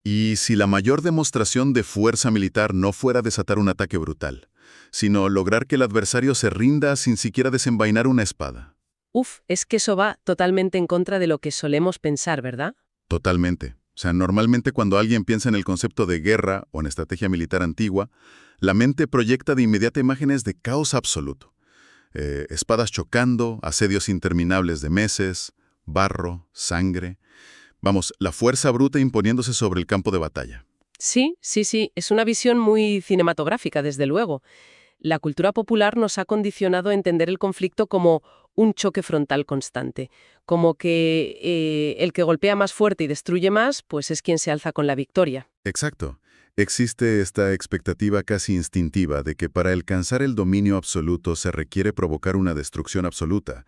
Y si la mayor demostración de fuerza militar no fuera desatar un ataque brutal, sino lograr que el adversario se rinda sin siquiera desenvainar una espada. Uf, es que eso va totalmente en contra de lo que solemos pensar, ¿verdad? Totalmente. O sea, normalmente cuando alguien piensa en el concepto de guerra o en estrategia militar antigua, la mente proyecta de inmediato imágenes de caos absoluto. Espadas chocando, asedios interminables de meses, barro, sangre. Vamos, la fuerza bruta imponiéndose sobre el campo de batalla. Sí, sí, sí, es una visión muy cinematográfica, desde luego. La cultura popular nos ha condicionado a entender el conflicto como un choque frontal constante, como que el que golpea más fuerte y destruye más, pues es quien se alza con la victoria. Exacto. Existe esta expectativa casi instintiva de que para alcanzar el dominio absoluto se requiere provocar una destrucción absoluta.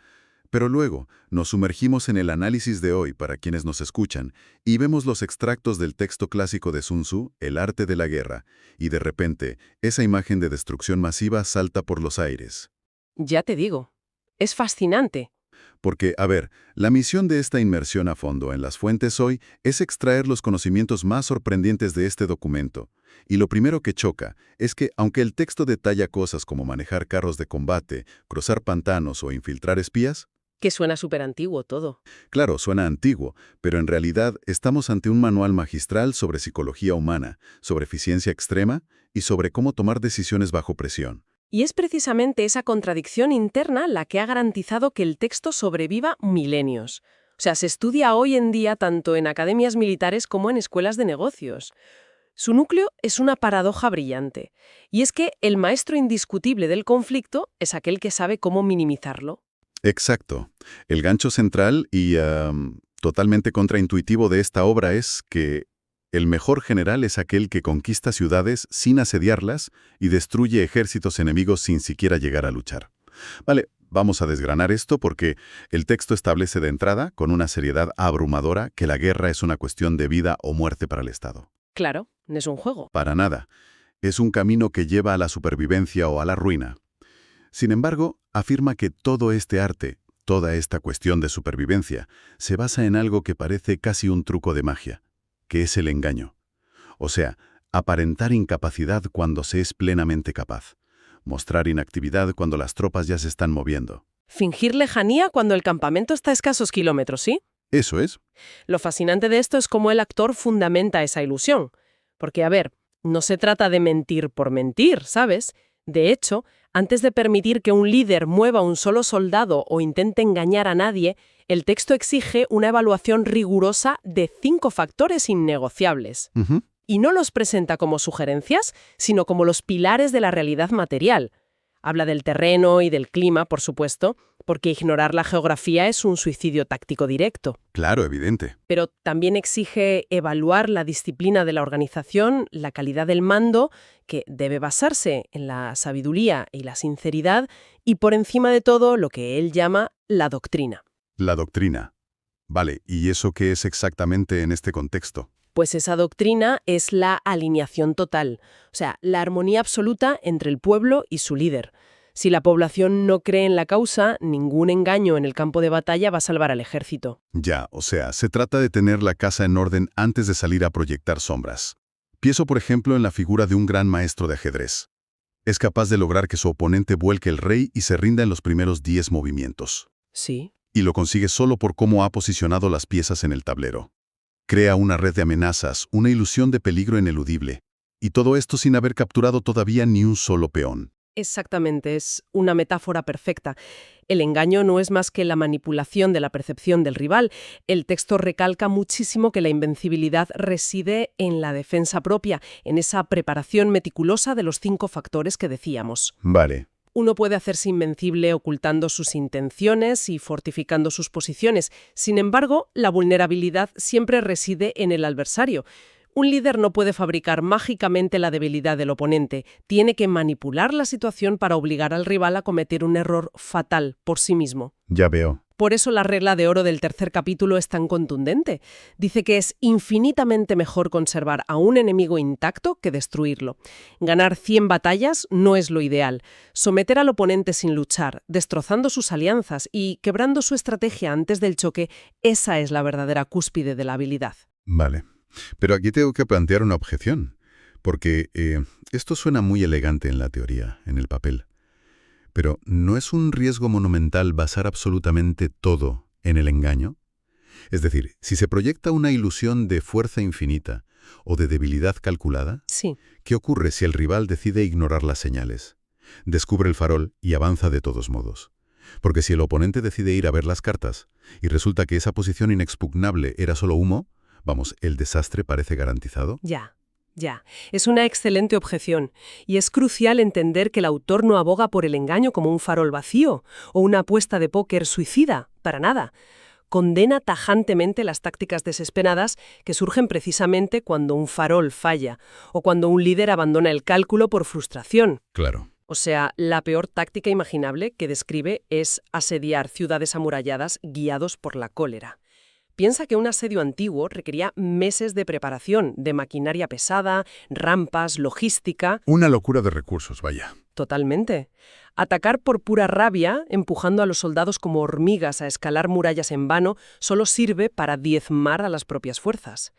Pero luego nos sumergimos en el análisis de hoy para quienes nos escuchan y vemos los extractos del texto clásico de Sun Tzu, El arte de la guerra, y de repente esa imagen de destrucción masiva salta por los aires. Ya te digo, es fascinante. Porque, a ver, la misión de esta inmersión a fondo en las fuentes hoy es extraer los conocimientos más sorprendentes de este documento. Y lo primero que choca es que, aunque el texto detalla cosas como manejar carros de combate, cruzar pantanos o infiltrar espías, Que suena súper antiguo todo. claro, suena antiguo, pero en realidad estamos ante un manual magistral sobre psicología humana, sobre eficiencia extrema y sobre cómo tomar decisiones bajo presión. Y es precisamente esa contradicción interna la que ha garantizado que el texto sobreviva milenios. O sea, se estudia hoy en día tanto en academias militares como en escuelas de negocios. Su núcleo es una paradoja brillante, y es que el maestro indiscutible del conflicto es aquel que sabe cómo minimizarlo. Exacto. El gancho central y totalmente contraintuitivo de esta obra es que el mejor general es aquel que conquista ciudades sin asediarlas y destruye ejércitos enemigos sin siquiera llegar a luchar. Vale, vamos a desgranar esto porque el texto establece de entrada, con una seriedad abrumadora, que la guerra es una cuestión de vida o muerte para el Estado. Claro, no es un juego. Para nada. Es un camino que lleva a la supervivencia o a la ruina. Sin embargo, afirma que todo este arte, toda esta cuestión de supervivencia, se basa en algo que parece casi un truco de magia, que es el engaño. O sea, aparentar incapacidad cuando se es plenamente capaz. Mostrar inactividad cuando las tropas ya se están moviendo. Fingir lejanía cuando el campamento está a escasos kilómetros, ¿sí? Eso es. Lo fascinante de esto es cómo el actor fundamenta esa ilusión. Porque, a ver, no se trata de mentir por mentir, ¿sabes? De hecho, antes de permitir que un líder mueva un solo soldado o intente engañar a nadie, el texto exige una evaluación rigurosa de 5 factores innegociables. Ujú. Y no los presenta como sugerencias, sino como los pilares de la realidad material. Habla del terreno y del clima, por supuesto, porque ignorar la geografía es un suicidio táctico directo. Claro, evidente. Pero también exige evaluar la disciplina de la organización, la calidad del mando, que debe basarse en la sabiduría y la sinceridad, y por encima de todo lo que él llama la doctrina. La doctrina. Vale, ¿y eso qué es exactamente en este contexto? Pues esa doctrina es la alineación total, o sea, la armonía absoluta entre el pueblo y su líder. Si la población no cree en la causa, ningún engaño en el campo de batalla va a salvar al ejército. Ya, o sea, se trata de tener la casa en orden antes de salir a proyectar sombras. Pienso, por ejemplo, en la figura de un gran maestro de ajedrez. Es capaz de lograr que su oponente vuelque el rey y se rinda en los primeros 10 movimientos. Sí. Y lo consigue solo por cómo ha posicionado las piezas en el tablero. Crea una red de amenazas, una ilusión de peligro ineludible. Y todo esto sin haber capturado todavía ni un solo peón. Exactamente, es una metáfora perfecta. El engaño no es más que la manipulación de la percepción del rival. El texto recalca muchísimo que la invencibilidad reside en la defensa propia, en esa preparación meticulosa de los 5 factores que decíamos. Vale. Uno puede hacerse invencible ocultando sus intenciones y fortificando sus posiciones. Sin embargo, la vulnerabilidad siempre reside en el adversario. Un líder no puede fabricar mágicamente la debilidad del oponente. Tiene que manipular la situación para obligar al rival a cometer un error fatal por sí mismo. Ya veo. Por eso la regla de oro del tercer capítulo es tan contundente. Dice que es infinitamente mejor conservar a un enemigo intacto que destruirlo. Ganar 100 batallas no es lo ideal. Someter al oponente sin luchar, destrozando sus alianzas y quebrando su estrategia antes del choque, esa es la verdadera cúspide de la habilidad. Vale. Pero aquí tengo que plantear una objeción, porque esto suena muy elegante en la teoría, en el papel. Pero ¿no es un riesgo monumental basar absolutamente todo en el engaño? Es decir, si se proyecta una ilusión de fuerza infinita o de debilidad calculada, Sí. ¿qué ocurre si el rival decide ignorar las señales? Descubre el farol y avanza de todos modos. Porque si el oponente decide ir a ver las cartas y resulta que esa posición inexpugnable era solo humo, vamos, el desastre parece garantizado. Ya, ya. Es una excelente objeción. Y es crucial entender que el autor no aboga por el engaño como un farol vacío o una apuesta de póker suicida, para nada. Condena tajantemente las tácticas desesperadas que surgen precisamente cuando un farol falla o cuando un líder abandona el cálculo por frustración. Claro. O sea, la peor táctica imaginable que describe es asediar ciudades amuralladas guiados por la cólera. Piensa que un asedio antiguo requería meses de preparación, de maquinaria pesada, rampas, logística. Una locura de recursos, vaya. Totalmente. Atacar por pura rabia, empujando a los soldados como hormigas a escalar murallas en vano, solo sirve para diezmar a las propias fuerzas.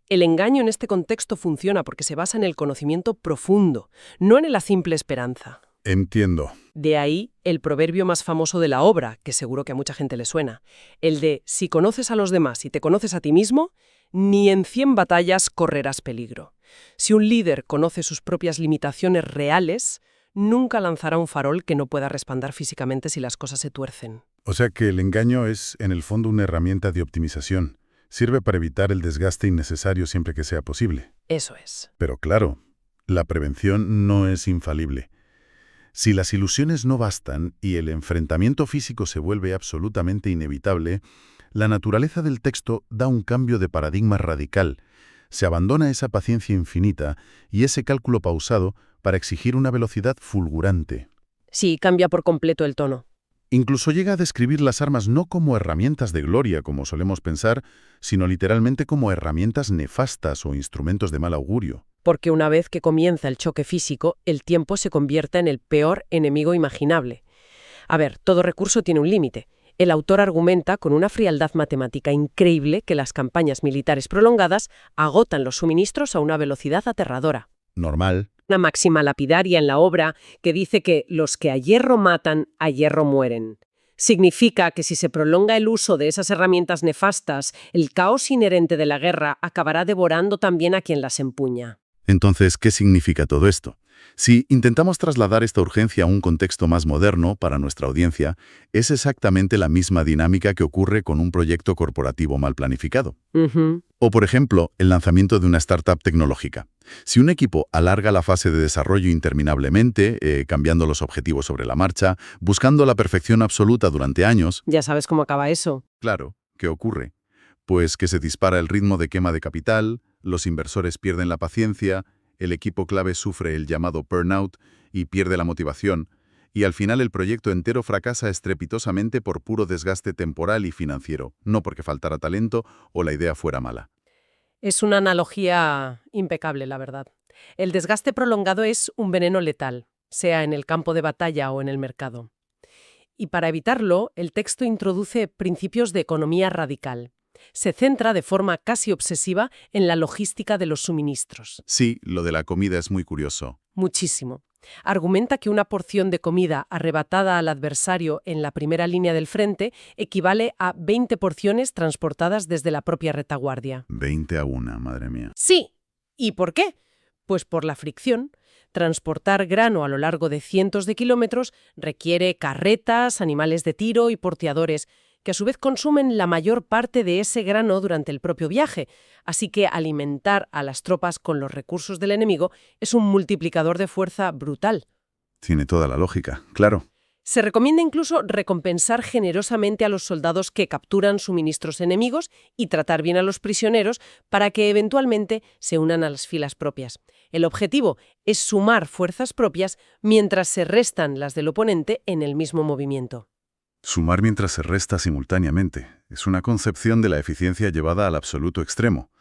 El engaño en este contexto funciona porque se basa en el conocimiento profundo, no en la simple esperanza. Entiendo. De ahí el proverbio más famoso de la obra, que seguro que a mucha gente le suena, el de si conoces a los demás y te conoces a ti mismo, ni en 100 batallas correrás peligro. Si un líder conoce sus propias limitaciones reales, nunca lanzará un farol que no pueda respaldar físicamente si las cosas se tuercen. O sea que el engaño es, en el fondo, una herramienta de optimización. Sirve para evitar el desgaste innecesario siempre que sea posible. Eso es. Pero claro, la prevención no es infalible. Si las ilusiones no bastan y el enfrentamiento físico se vuelve absolutamente inevitable, la naturaleza del texto da un cambio de paradigma radical. Se abandona esa paciencia infinita y ese cálculo pausado para exigir una velocidad fulgurante. Sí, cambia por completo el tono. Incluso llega a describir las armas no como herramientas de gloria, como solemos pensar, sino literalmente como herramientas nefastas o instrumentos de mal augurio. Porque una vez que comienza el choque físico, el tiempo se convierte en el peor enemigo imaginable. A ver, todo recurso tiene un límite. El autor argumenta con una frialdad matemática increíble que las campañas militares prolongadas agotan los suministros a una velocidad aterradora. Normal. Una máxima lapidaria en la obra que dice que los que a hierro matan, a hierro mueren. Significa que si se prolonga el uso de esas herramientas nefastas, el caos inherente de la guerra acabará devorando también a quien las empuña. Entonces, ¿qué significa todo esto? Si intentamos trasladar esta urgencia a un contexto más moderno para nuestra audiencia, es exactamente la misma dinámica que ocurre con un proyecto corporativo mal planificado. O, por ejemplo, el lanzamiento de una startup tecnológica. Si un equipo alarga la fase de desarrollo interminablemente, cambiando los objetivos sobre la marcha, buscando la perfección absoluta durante años... Ya sabes cómo acaba eso. Claro, ¿qué ocurre? Pues que se dispara el ritmo de quema de capital, los inversores pierden la paciencia, el equipo clave sufre el llamado burnout y pierde la motivación, y al final el proyecto entero fracasa estrepitosamente por puro desgaste temporal y financiero, no porque faltara talento o la idea fuera mala. Es una analogía impecable, la verdad. El desgaste prolongado es un veneno letal, sea en el campo de batalla o en el mercado. Y para evitarlo, el texto introduce principios de economía radical. Se centra de forma casi obsesiva en la logística de los suministros. Sí, lo de la comida es muy curioso. Muchísimo. Argumenta que una porción de comida arrebatada al adversario en la primera línea del frente equivale a 20 porciones transportadas desde la propia retaguardia. 20 a 1, madre mía. Sí. ¿Y por qué? Pues por la fricción. Transportar grano a lo largo de cientos de kilómetros requiere carretas, animales de tiro y porteadores, que a su vez consumen la mayor parte de ese grano durante el propio viaje. Así que alimentar a las tropas con los recursos del enemigo es un multiplicador de fuerza brutal. Tiene toda la lógica, claro. Se recomienda incluso recompensar generosamente a los soldados que capturan suministros enemigos y tratar bien a los prisioneros para que eventualmente se unan a las filas propias. El objetivo es sumar fuerzas propias mientras se restan las del oponente en el mismo movimiento. Sumar mientras se resta simultáneamente. Es una concepción de la eficiencia llevada al absoluto extremo.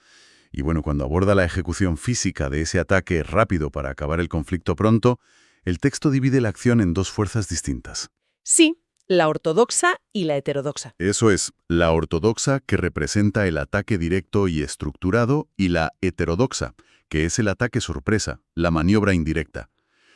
Y bueno, cuando aborda la ejecución física de ese ataque rápido para acabar el conflicto pronto, el texto divide la acción en dos fuerzas distintas. Sí, la ortodoxa y la heterodoxa. Eso es, la ortodoxa, que representa el ataque directo y estructurado, y la heterodoxa, que es el ataque sorpresa, la maniobra indirecta.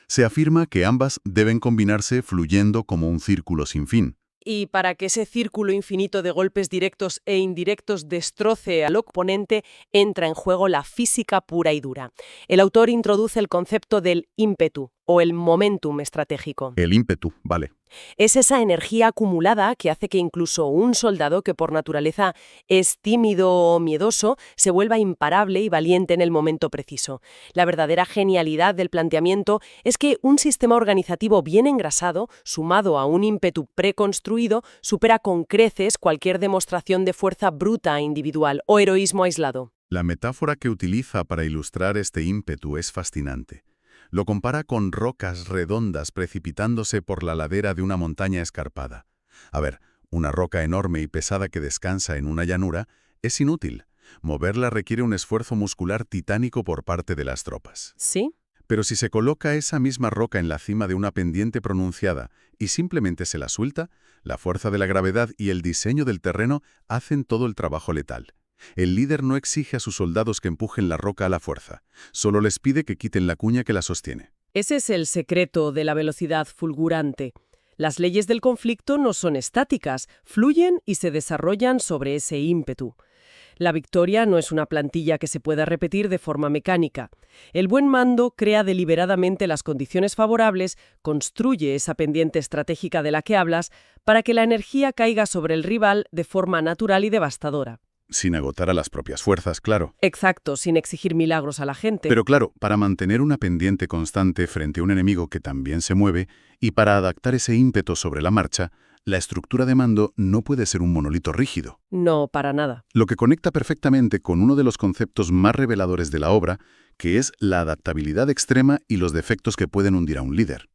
Se afirma que ambas deben combinarse fluyendo como un círculo sin fin. Y para que ese círculo infinito de golpes directos e indirectos destroce al oponente, entra en juego la física pura y dura. El autor introduce el concepto del ímpetu, o el momentum estratégico. El ímpetu, vale. Es esa energía acumulada que hace que incluso un soldado que por naturaleza es tímido o miedoso se vuelva imparable y valiente en el momento preciso. La verdadera genialidad del planteamiento es que un sistema organizativo bien engrasado, sumado a un ímpetu preconstruido, supera con creces cualquier demostración de fuerza bruta individual o heroísmo aislado. La metáfora que utiliza para ilustrar este ímpetu es fascinante. Lo compara con rocas redondas precipitándose por la ladera de una montaña escarpada. A ver, una roca enorme y pesada que descansa en una llanura es inútil. Moverla requiere un esfuerzo muscular titánico por parte de las tropas. ¿Sí? Pero si se coloca esa misma roca en la cima de una pendiente pronunciada y simplemente se la suelta, la fuerza de la gravedad y el diseño del terreno hacen todo el trabajo letal. El líder no exige a sus soldados que empujen la roca a la fuerza, solo les pide que quiten la cuña que la sostiene. Ese es el secreto de la velocidad fulgurante. Las leyes del conflicto no son estáticas, fluyen y se desarrollan sobre ese ímpetu. La victoria no es una plantilla que se pueda repetir de forma mecánica. El buen mando crea deliberadamente las condiciones favorables, construye esa pendiente estratégica de la que hablas, para que la energía caiga sobre el rival de forma natural y devastadora. Sin agotar a las propias fuerzas, claro. Exacto, sin exigir milagros a la gente. Pero claro, para mantener una pendiente constante frente a un enemigo que también se mueve y para adaptar ese ímpetu sobre la marcha, la estructura de mando no puede ser un monolito rígido. No, para nada. Lo que conecta perfectamente con uno de los conceptos más reveladores de la obra, que es la adaptabilidad extrema y los defectos que pueden hundir a un líder.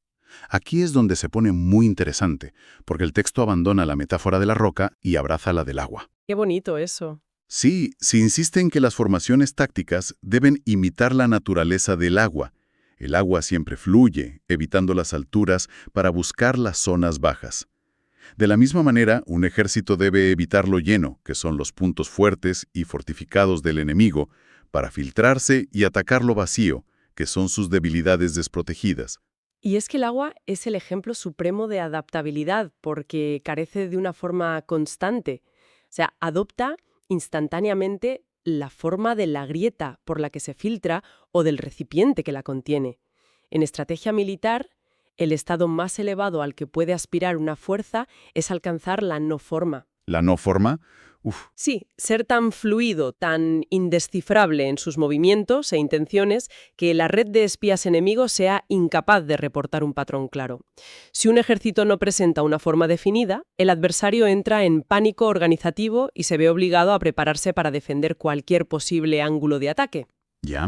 Aquí es donde se pone muy interesante, porque el texto abandona la metáfora de la roca y abraza la del agua. Qué bonito eso. Sí, se insiste en que las formaciones tácticas deben imitar la naturaleza del agua. El agua siempre fluye, evitando las alturas para buscar las zonas bajas. De la misma manera, un ejército debe evitar lo lleno, que son los puntos fuertes y fortificados del enemigo, para filtrarse y atacar lo vacío, que son sus debilidades desprotegidas. Y es que el agua es el ejemplo supremo de adaptabilidad porque carece de una forma constante. O sea, adopta instantáneamente la forma de la grieta por la que se filtra o del recipiente que la contiene. En estrategia militar, el estado más elevado al que puede aspirar una fuerza es alcanzar la no forma. La no forma, Sí, ser tan fluido, tan indescifrable en sus movimientos e intenciones que la red de espías enemigos sea incapaz de reportar un patrón claro. Si un ejército no presenta una forma definida, el adversario entra en pánico organizativo y se ve obligado a prepararse para defender cualquier posible ángulo de ataque. ¿ya?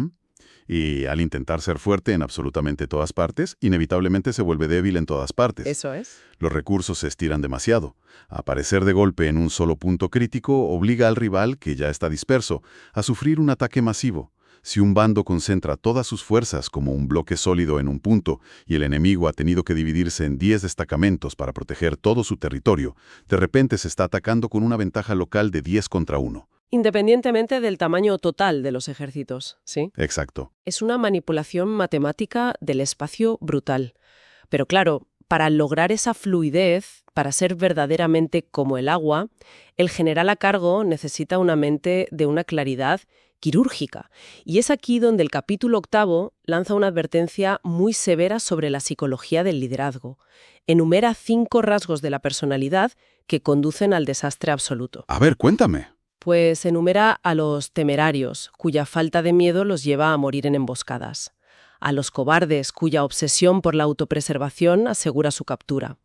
Y al intentar ser fuerte en absolutamente todas partes, inevitablemente se vuelve débil en todas partes. Eso es. Los recursos se estiran demasiado. Aparecer de golpe en un solo punto crítico obliga al rival, que ya está disperso, a sufrir un ataque masivo. Si un bando concentra todas sus fuerzas como un bloque sólido en un punto y el enemigo ha tenido que dividirse en 10 destacamentos para proteger todo su territorio, de repente se está atacando con una ventaja local de 10 contra 1. Independientemente del tamaño total de los ejércitos, ¿sí? Exacto. Es una manipulación matemática del espacio brutal. Pero claro, para lograr esa fluidez, para ser verdaderamente como el agua, el general a cargo necesita una mente de una claridad quirúrgica. Y es aquí donde el capítulo 8 lanza una advertencia muy severa sobre la psicología del liderazgo. Enumera 5 rasgos de la personalidad que conducen al desastre absoluto. A ver, cuéntame. Pues enumera a los temerarios, cuya falta de miedo los lleva a morir en emboscadas. A los cobardes, cuya obsesión por la autopreservación asegura su captura.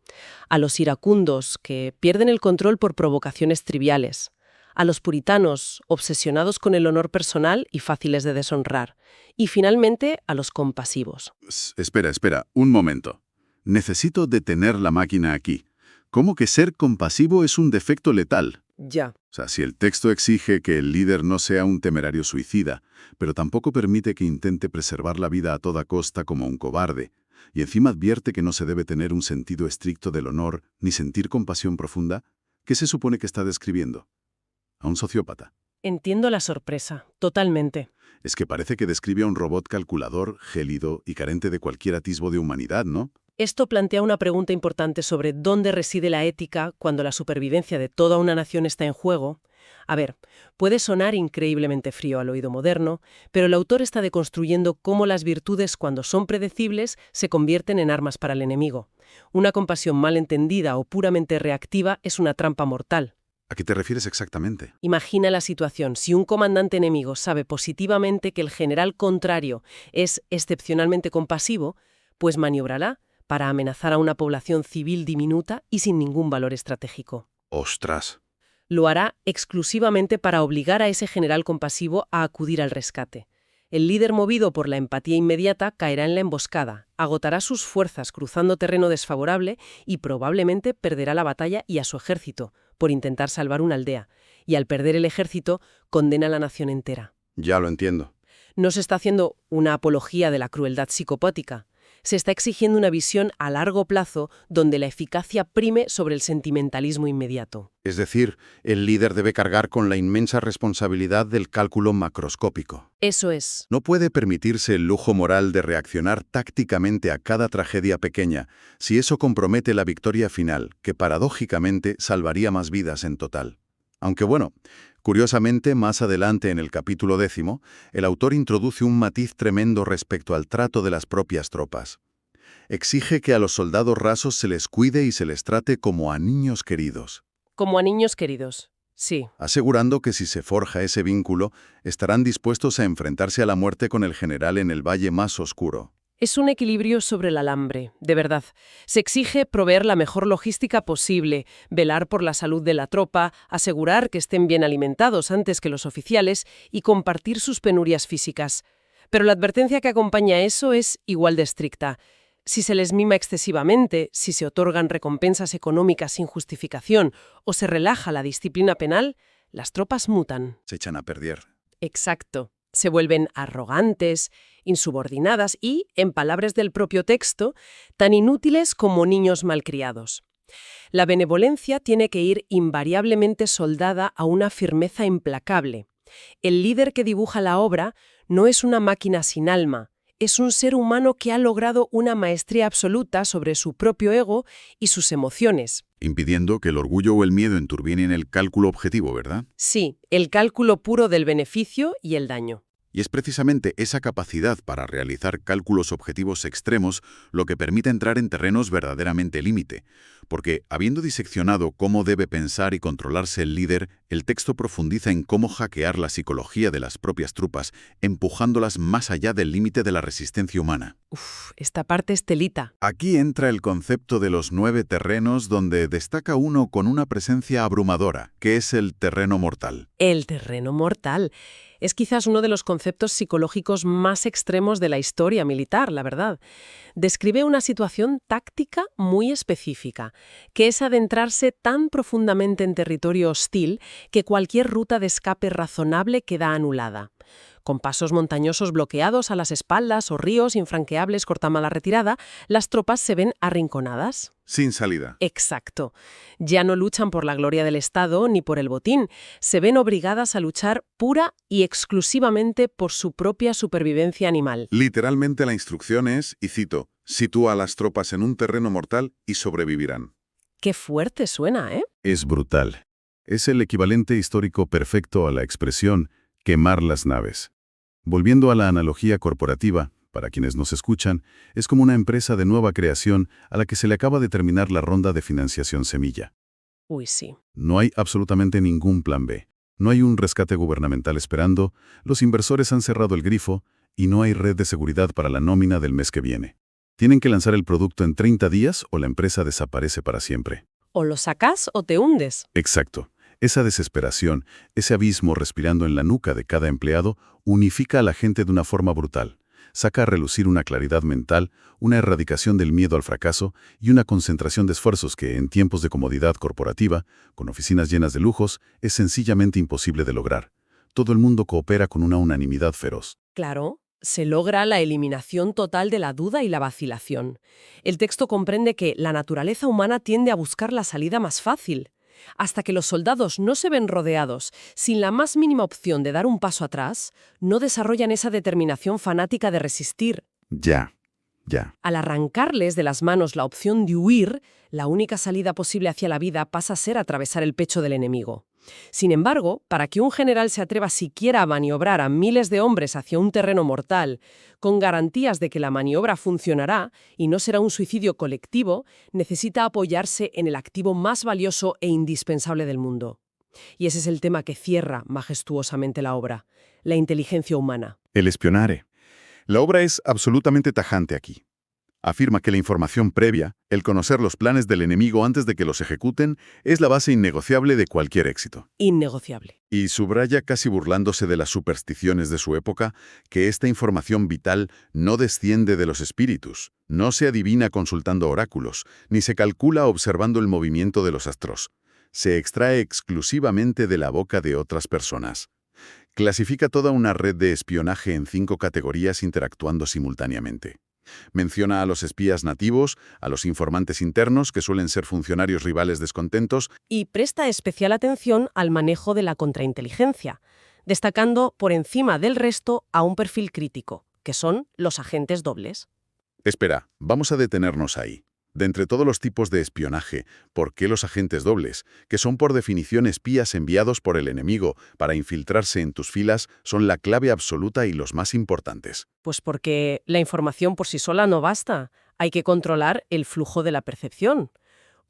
A los iracundos, que pierden el control por provocaciones triviales. A los puritanos, obsesionados con el honor personal y fáciles de deshonrar. Y finalmente, a los compasivos. Espera, un momento. Necesito detener la máquina aquí. ¿Cómo que ser compasivo es un defecto letal? Ya. O sea, si el texto exige que el líder no sea un temerario suicida, pero tampoco permite que intente preservar la vida a toda costa como un cobarde, Y encima advierte que no se debe tener un sentido estricto del honor ni sentir compasión profunda. ¿Qué se supone que está describiendo? ¿A un sociópata? Entiendo la sorpresa, totalmente. Es que parece que describe a un robot calculador, gélido y carente de cualquier atisbo de humanidad, ¿no? Esto plantea una pregunta importante sobre dónde reside la ética cuando la supervivencia de toda una nación está en juego. A ver, puede sonar increíblemente frío al oído moderno, pero el autor está deconstruyendo cómo las virtudes, cuando son predecibles, se convierten en armas para el enemigo. Una compasión mal entendida o puramente reactiva es una trampa mortal. ¿A qué te refieres exactamente? Imagina la situación. Si un comandante enemigo sabe positivamente que el general contrario es excepcionalmente compasivo, pues maniobrará para amenazar a una población civil diminuta y sin ningún valor estratégico. ¡Ostras! Lo hará exclusivamente para obligar a ese general compasivo a acudir al rescate. El líder movido por la empatía inmediata caerá en la emboscada, agotará sus fuerzas cruzando terreno desfavorable y probablemente perderá la batalla y a su ejército, por intentar salvar una aldea, y al perder el ejército, condena a la nación entera. Ya lo entiendo. No se está haciendo una apología de la crueldad psicopática. Se está exigiendo una visión a largo plazo donde la eficacia prime sobre el sentimentalismo inmediato. Es decir, el líder debe cargar con la inmensa responsabilidad del cálculo macroscópico. Eso es. No puede permitirse el lujo moral de reaccionar tácticamente a cada tragedia pequeña, si eso compromete la victoria final, que paradójicamente salvaría más vidas en total. Aunque bueno, curiosamente, más adelante en el capítulo 10, el autor introduce un matiz tremendo respecto al trato de las propias tropas. Exige que a los soldados rasos se les cuide y se les trate como a niños queridos. Como a niños queridos. Sí. Asegurando que si se forja ese vínculo, estarán dispuestos a enfrentarse a la muerte con el general en el valle más oscuro. Es un equilibrio sobre el alambre, de verdad. Se exige proveer la mejor logística posible, velar por la salud de la tropa, asegurar que estén bien alimentados antes que los oficiales y compartir sus penurias físicas. Pero la advertencia que acompaña a eso es igual de estricta. Si se les mima excesivamente, si se otorgan recompensas económicas sin justificación o se relaja la disciplina penal, las tropas mutan. Se echan a perder. Exacto. Se vuelven arrogantes, insubordinadas y, en palabras del propio texto, tan inútiles como niños malcriados. La benevolencia tiene que ir invariablemente soldada a una firmeza implacable. El líder que dibuja la obra no es una máquina sin alma, es un ser humano que ha logrado una maestría absoluta sobre su propio ego y sus emociones. Impidiendo que el orgullo o el miedo enturbien el cálculo objetivo, ¿verdad? Sí, el cálculo puro del beneficio y el daño. Y es precisamente esa capacidad para realizar cálculos objetivos extremos lo que permite entrar en terrenos verdaderamente límite, porque, habiendo diseccionado cómo debe pensar y controlarse el líder, el texto profundiza en cómo hackear la psicología de las propias tropas, empujándolas más allá del límite de la resistencia humana. Esta parte es telita. Aquí entra el concepto de los 9 terrenos, donde destaca uno con una presencia abrumadora, que es el terreno mortal. El terreno mortal. Es quizás uno de los conceptos psicológicos más extremos de la historia militar, la verdad. Describe una situación táctica muy específica, que es adentrarse tan profundamente en territorio hostil que cualquier ruta de escape razonable queda anulada. Con pasos montañosos bloqueados a las espaldas o ríos infranqueables cortando la retirada, las tropas se ven arrinconadas. Sin salida. Exacto. Ya no luchan por la gloria del Estado ni por el botín. Se ven obligadas a luchar pura y exclusivamente por su propia supervivencia animal. Literalmente la instrucción es, y cito, sitúa a las tropas en un terreno mortal y sobrevivirán. Qué fuerte suena, ¿eh? Es brutal. Es el equivalente histórico perfecto a la expresión quemar las naves. Volviendo a la analogía corporativa, para quienes nos escuchan, es como una empresa de nueva creación a la que se le acaba de terminar la ronda de financiación semilla. Uy, sí. No hay absolutamente ningún plan B. No hay un rescate gubernamental esperando, los inversores han cerrado el grifo y no hay red de seguridad para la nómina del mes que viene. Tienen que lanzar el producto en 30 días o la empresa desaparece para siempre. O lo sacas o te hundes. Exacto. Esa desesperación, ese abismo respirando en la nuca de cada empleado, unifica a la gente de una forma brutal. Saca a relucir una claridad mental, una erradicación del miedo al fracaso y una concentración de esfuerzos que, en tiempos de comodidad corporativa, con oficinas llenas de lujos, es sencillamente imposible de lograr. Todo el mundo coopera con una unanimidad feroz. Claro. se logra la eliminación total de la duda y la vacilación. El texto comprende que la naturaleza humana tiende a buscar la salida más fácil. Hasta que los soldados no se ven rodeados, sin la más mínima opción de dar un paso atrás, no desarrollan esa determinación fanática de resistir. Ya. Al arrancarles de las manos la opción de huir, la única salida posible hacia la vida pasa a ser atravesar el pecho del enemigo. Sin embargo, para que un general se atreva siquiera a maniobrar a miles de hombres hacia un terreno mortal, con garantías de que la maniobra funcionará y no será un suicidio colectivo, necesita apoyarse en el activo más valioso e indispensable del mundo. Y ese es el tema que cierra majestuosamente la obra: la inteligencia humana. El espionare. La obra es absolutamente tajante aquí. Afirma que la información previa, el conocer los planes del enemigo antes de que los ejecuten, es la base innegociable de cualquier éxito. Innegociable. Y subraya, casi burlándose de las supersticiones de su época, que esta información vital no desciende de los espíritus, no se adivina consultando oráculos, ni se calcula observando el movimiento de los astros. Se extrae exclusivamente de la boca de otras personas. Clasifica toda una red de espionaje en 5 categorías interactuando simultáneamente. Menciona a los espías nativos, a los informantes internos, que suelen ser funcionarios rivales descontentos, Y presta especial atención al manejo de la contrainteligencia, destacando por encima del resto a un perfil crítico, que son los agentes dobles. Espera, vamos a detenernos ahí. De entre todos los tipos de espionaje, ¿por qué los agentes dobles, que son por definición espías enviados por el enemigo para infiltrarse en tus filas, son la clave absoluta y los más importantes? Pues porque la información por sí sola no basta. Hay que controlar el flujo de la percepción.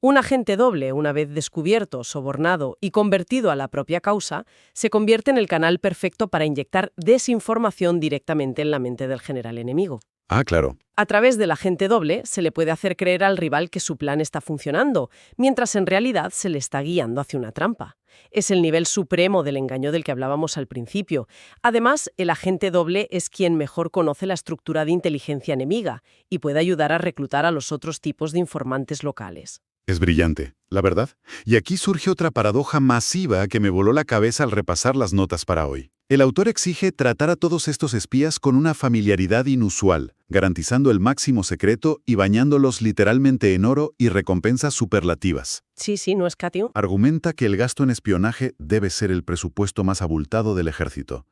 Un agente doble, una vez descubierto, sobornado y convertido a la propia causa, se convierte en el canal perfecto para inyectar desinformación directamente en la mente del general enemigo. Ah, claro. A través del agente doble se le puede hacer creer al rival que su plan está funcionando, mientras en realidad se le está guiando hacia una trampa. Es el nivel supremo del engaño del que hablábamos al principio. Además, el agente doble es quien mejor conoce la estructura de inteligencia enemiga y puede ayudar a reclutar a los otros tipos de informantes locales. Es brillante, la verdad. Y aquí surge otra paradoja masiva que me voló la cabeza al repasar las notas para hoy. El autor exige tratar a todos estos espías con una familiaridad inusual, garantizando el máximo secreto y bañándolos literalmente en oro y recompensas superlativas. Sí, no es Katio. Argumenta que el gasto en espionaje debe ser el presupuesto más abultado del ejército.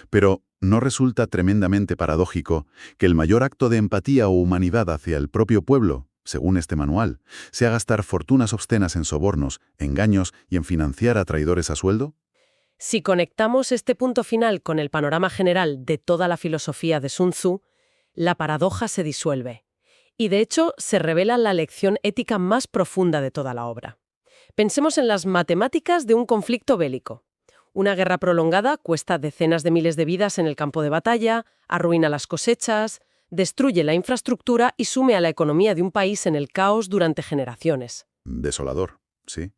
Pero ¿no resulta tremendamente paradójico que el mayor acto de empatía o humanidad hacia el propio pueblo, según este manual, sea gastar fortunas obscenas en sobornos, engaños y en financiar a traidores a sueldo? Si conectamos este punto final con el panorama general de toda la filosofía de Sun Tzu, la paradoja se disuelve. Y de hecho se revela la lección ética más profunda de toda la obra. Pensemos en las matemáticas de un conflicto bélico. Una guerra prolongada cuesta decenas de miles de vidas en el campo de batalla, arruina las cosechas, destruye la infraestructura y sume a la economía de un país en el caos durante generaciones. Desolador, sí.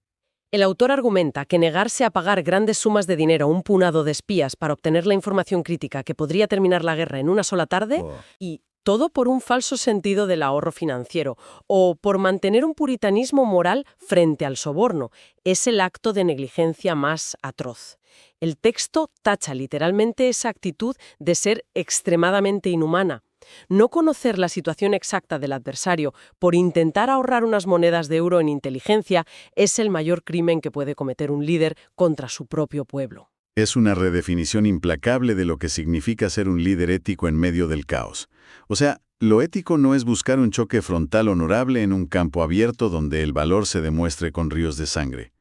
El autor argumenta que negarse a pagar grandes sumas de dinero a un puñado de espías para obtener la información crítica que podría terminar la guerra en una sola tarde, y todo por un falso sentido del ahorro financiero o por mantener un puritanismo moral frente al soborno, es el acto de negligencia más atroz. El texto tacha literalmente esa actitud de ser extremadamente inhumana. No conocer la situación exacta del adversario por intentar ahorrar unas monedas de euro en inteligencia es el mayor crimen que puede cometer un líder contra su propio pueblo. Es una redefinición implacable de lo que significa ser un líder ético en medio del caos. O sea, lo ético no es buscar un choque frontal honorable en un campo abierto donde el valor se demuestre con ríos de sangre.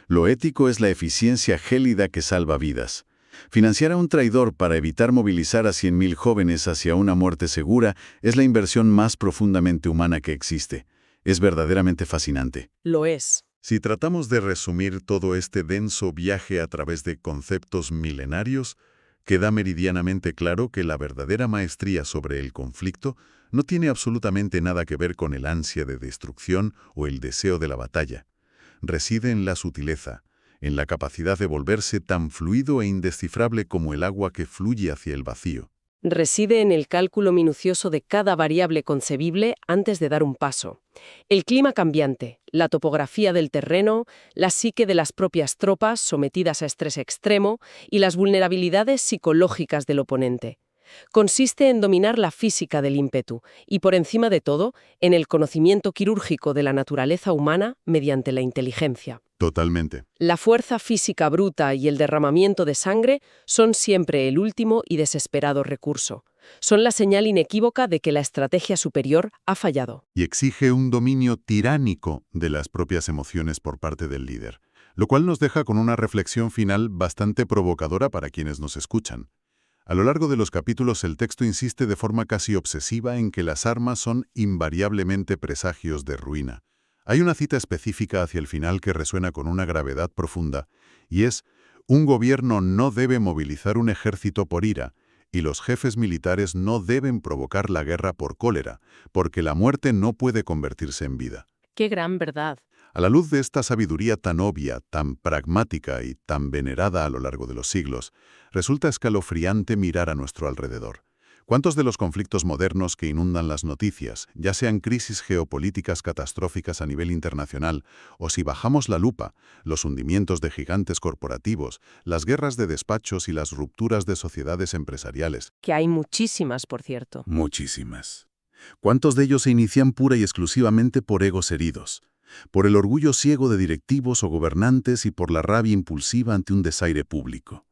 Lo ético es la eficiencia gélida que salva vidas. Financiar a un traidor para evitar movilizar a 100.000 jóvenes hacia una muerte segura es la inversión más profundamente humana que existe. Es verdaderamente fascinante. Lo es. Si tratamos de resumir todo este denso viaje a través de conceptos milenarios, queda meridianamente claro que la verdadera maestría sobre el conflicto no tiene absolutamente nada que ver con el ansia de destrucción o el deseo de la batalla. Reside en la sutileza, en la capacidad de volverse tan fluido e indescifrable como el agua que fluye hacia el vacío. Reside en el cálculo minucioso de cada variable concebible antes de dar un paso. El clima cambiante, la topografía del terreno, la psique de las propias tropas sometidas a estrés extremo y las vulnerabilidades psicológicas del oponente. Consiste en dominar la física del ímpetu y, por encima de todo, en el conocimiento quirúrgico de la naturaleza humana mediante la inteligencia. Totalmente. La fuerza física bruta y el derramamiento de sangre son siempre el último y desesperado recurso. Son la señal inequívoca de que la estrategia superior ha fallado. Y exige un dominio tiránico de las propias emociones por parte del líder, lo cual nos deja con una reflexión final bastante provocadora para quienes nos escuchan. A lo largo de los capítulos el texto insiste de forma casi obsesiva en que las armas son invariablemente presagios de ruina. Hay una cita específica hacia el final que resuena con una gravedad profunda, y es: un gobierno no debe movilizar un ejército por ira, y los jefes militares no deben provocar la guerra por cólera, porque la muerte no puede convertirse en vida. ¡Qué gran verdad! A la luz de esta sabiduría tan obvia, tan pragmática y tan venerada a lo largo de los siglos, resulta escalofriante mirar a nuestro alrededor. ¿Cuántos de los conflictos modernos que inundan las noticias, ya sean crisis geopolíticas catastróficas a nivel internacional, o si bajamos la lupa, los hundimientos de gigantes corporativos, las guerras de despachos y las rupturas de sociedades empresariales? Que hay muchísimas, por cierto. Muchísimas. ¿Cuántos de ellos se inician pura y exclusivamente por egos heridos? Por el orgullo ciego de directivos o gobernantes y por la rabia impulsiva ante un desaire público.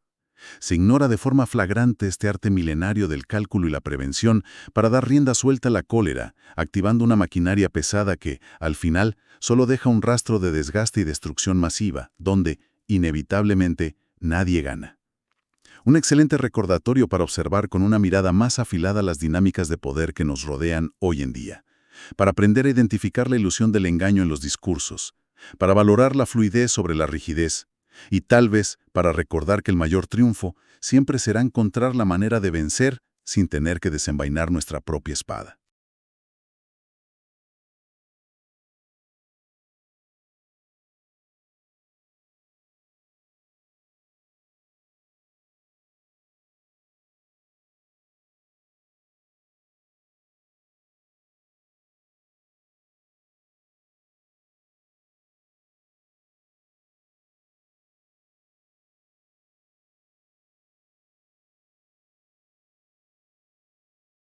Se ignora de forma flagrante este arte milenario del cálculo y la prevención para dar rienda suelta a la cólera, activando una maquinaria pesada que, al final, solo deja un rastro de desgaste y destrucción masiva, donde, inevitablemente, nadie gana. Un excelente recordatorio para observar con una mirada más afilada las dinámicas de poder que nos rodean hoy en día, para aprender a identificar la ilusión del engaño en los discursos, para valorar la fluidez sobre la rigidez, y tal vez para recordar que el mayor triunfo siempre será encontrar la manera de vencer sin tener que desenvainar nuestra propia espada.